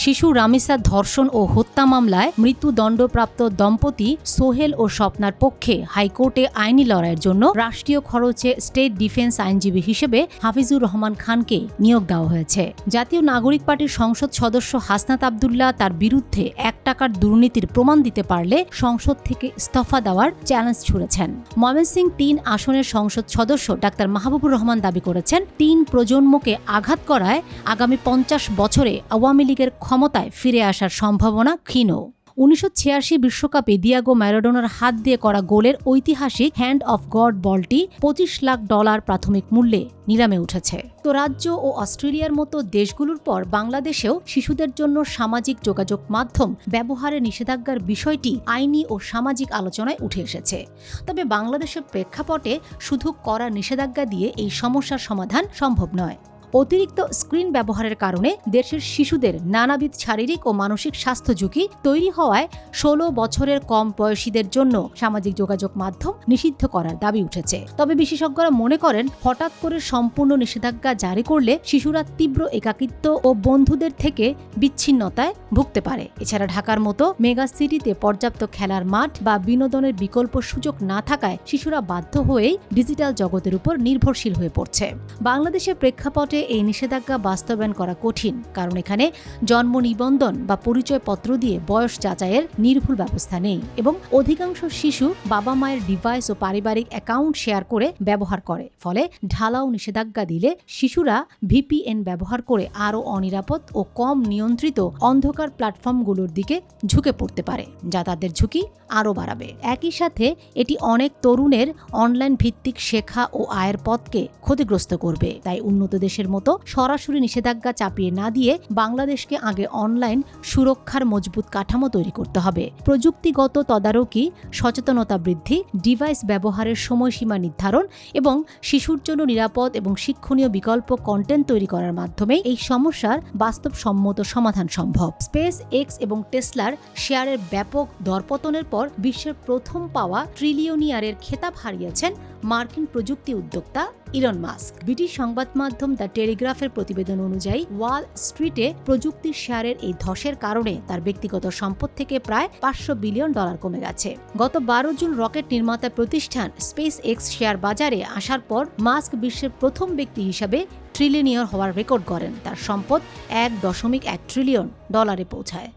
শিশু রামিসা ধর্ষণ ও হত্যা মামলায় মৃত্যুদণ্ডপ্রাপ্ত দম্পতি সোহেল ও স্বপ্নার পক্ষে হাইকোর্টে আইনি লড়াইয়ের জন্য রাষ্ট্রীয় খরচে স্টেট ডিফেন্স আইনজীবী হিসেবে হাফিজুর রহমান খানকে নিয়োগ দেওয়া হয়েছে। জাতীয় নাগরিক পার্টির সংসদ সদস্য হাসনাত আবদুল্লাহ তার বিরুদ্ধে $1 দুর্নীতির প্রমাণ দিতে পারলে সংসদ থেকে ইস্তফা দেওয়ার চ্যালেঞ্জ ছুড়েছেন। ময়মনসিংহ ৩ আসনের সংসদ সদস্য ডাক্তার মাহবুবুর রহমান দাবি করেছেন, ৩ প্রজন্মকে আঘাত করায় আগামী ৫০ বছরে আওয়ামী লীগের ক্ষমতায় ফিরে আসার সম্ভাবনা ক্ষীণ। ১৯৮৬ বিশ্বকাপে দিয়াগো ম্যারাডোনার হাত দিয়ে করা গোলের ঐতিহাসিক হ্যান্ড অফ গড বলটি $২৫ লাখ প্রাথমিক মূল্যে নিলামে উঠেছে। তো রাজ্য ও অস্ট্রেলিয়ার মতো দেশগুলোর পর বাংলাদেশেও শিশুদের জন্য সামাজিক যোগাযোগ মাধ্যম ব্যবহারে নিষেধাজ্ঞার বিষয়টি আইনি ও সামাজিক আলোচনায় উঠে এসেছে। তবে বাংলাদেশের প্রেক্ষাপটে শুধু কড়া নিষেধাজ্ঞা দিয়ে এই সমস্যার সমাধান সম্ভব নয়। অতিরিক্ত স্ক্রিন ব্যবহারের কারণে দেশের শিশুদের নানাবিধ শারীরিক ও মানসিক স্বাস্থ্য ঝুঁকি তৈরি হওয়ায় ১৬ বছরের কম বয়সীদের জন্য সামাজিক যোগাযোগ মাধ্যম নিষিদ্ধ করার দাবি উঠেছে। তবে বিশেষজ্ঞরা মনে করেন, হঠাৎ করে সম্পূর্ণ নিষেধাজ্ঞা জারি করলে শিশুরা তীব্র একাকিত্ব ও বন্ধুদের থেকে বিচ্ছিন্নতায় ভুগতে পারে। এছাড়া ঢাকার মতো মেগা সিটিতে পর্যাপ্ত খেলার মাঠ বা বিনোদনের বিকল্প সুযোগ না থাকায় শিশুরা বাধ্য হয়েই ডিজিটাল জগতের উপর নির্ভরশীল হয়ে পড়ছে। বাংলাদেশের প্রেক্ষাপটে এই নিষেধাজ্ঞা বাস্তবায়ন করা কঠিন, কারণ এখানে জন্ম নিবন্ধন বা পরিচয়পত্র দিয়ে বয়স যাচাইয়ের নির্ভুল ব্যবস্থা নেই এবং অধিকাংশ শিশু বাবা মায়ের ডিভাইস ও পারিবারিক অ্যাকাউন্ট শেয়ার করে ব্যবহার করে। ফলে ঢালাও নিষেধাজ্ঞা দিলে শিশুরা VPN ব্যবহার করে আরও অনিরাপদ ও কম নিয়ন্ত্রিত অন্ধকার প্ল্যাটফর্মগুলোর দিকে ঝুঁকে পড়তে পারে, যা তাদের ঝুঁকি আরও বাড়াবে। একই সাথে এটি অনেক তরুণের অনলাইন ভিত্তিক শেখা ও আয়ের পথকে ক্ষতিগ্রস্ত করবে। তাই উন্নত দেশের মতো সরাসরি নিষেধাজ্ঞা চাপিয়ে না দিয়ে বাংলাদেশকে আগে অনলাইন সুরক্ষার মজবুত কাঠামো তৈরি করতে হবে। প্রযুক্তিগত তদারকি, সচেতনতা বৃদ্ধি, ডিভাইস ব্যবহারের সময়সীমা নির্ধারণ এবং শিশুর জন্য নিরাপদ এবং শিক্ষণীয় বিকল্প কন্টেন্ট তৈরি করার মাধ্যমে এই সমস্যার বাস্তবসম্মত সমাধান সম্ভব। স্পেস এক্স এবং টেসলার শেয়ারের ব্যাপক দরপতনের পর বিশ্বের প্রথম পাওয়া ট্রিলিয়নিয়ারের খেতাব হারিয়েছেন মার্কিন প্রযুক্তি উদ্যোক্তা ইলন মাস্ক। ব্রিটিশ সংবাদ মাধ্যম দ্য টেলিগ্রাফের প্রতিবেদন অনুযায়ী ওয়াল স্ট্রিটে প্রযুক্তির শেয়ারের এই ধসের কারণে তার ব্যক্তিগত সম্পদ থেকে প্রায় $৫০০ বিলিয়ন কমে গেছে। গত ১২ জুন রকেট নির্মাতা প্রতিষ্ঠান স্পেস এক্স শেয়ার বাজারে আসার পর মাস্ক বিশ্বের প্রথম ব্যক্তি হিসাবে ট্রিলিয়নিয়ার হওয়ার রেকর্ড করেন। তার সম্পদ $১.১ ট্রিলিয়ন পৌঁছায়।